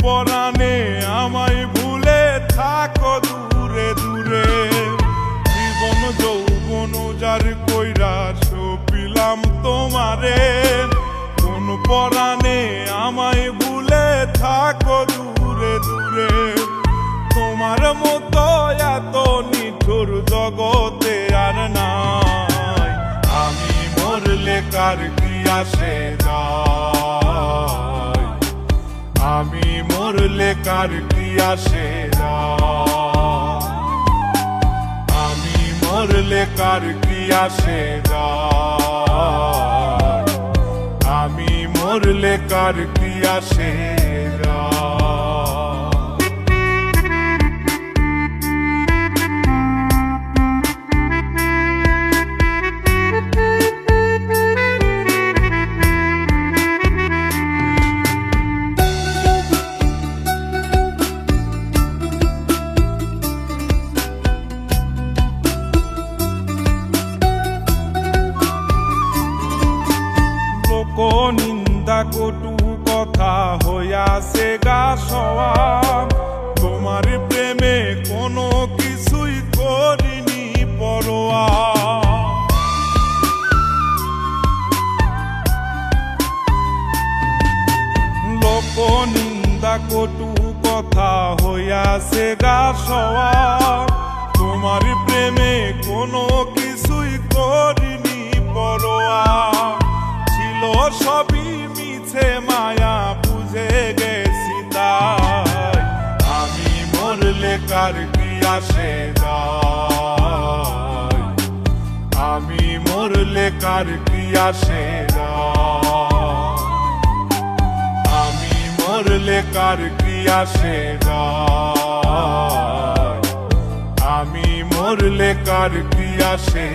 পরাণে আমায় ভুলে থাকো দূরে দূরে। জীবন যৌবন যার কইরা সপিলাম তোমারে, কোন পরাণে আমায় ভুলে থাকো দূরে দূরে। তোমার মতো এত নিঠুর জগতে আর নাই, আমি মরলে কার কি আসে যায়, আমি মরলে কার কি আসে যায়, আমি মরলে কার কি আসে যায়, আমি মরলে কার কি আসে যায়। নিন্দা কটু কথা হইয়াছে গা সওয়া, তোমার প্রেমে কোনো কিছুই করিনি পরোয়া। লোক নিন্দা কটু কথা হইয়াছে গা সওয়া, তোমার প্রেমে কোনো কিছুই করিনি পরোয়া। সবই মিছে মায়া বুঝে গেছি তাই, আমি মরলে কার কি আসে যায়, আমি মরলে কার কি আসে যায়, আমি মরলে কার কি আসে যায়, আমি মরলে কার কি আসে।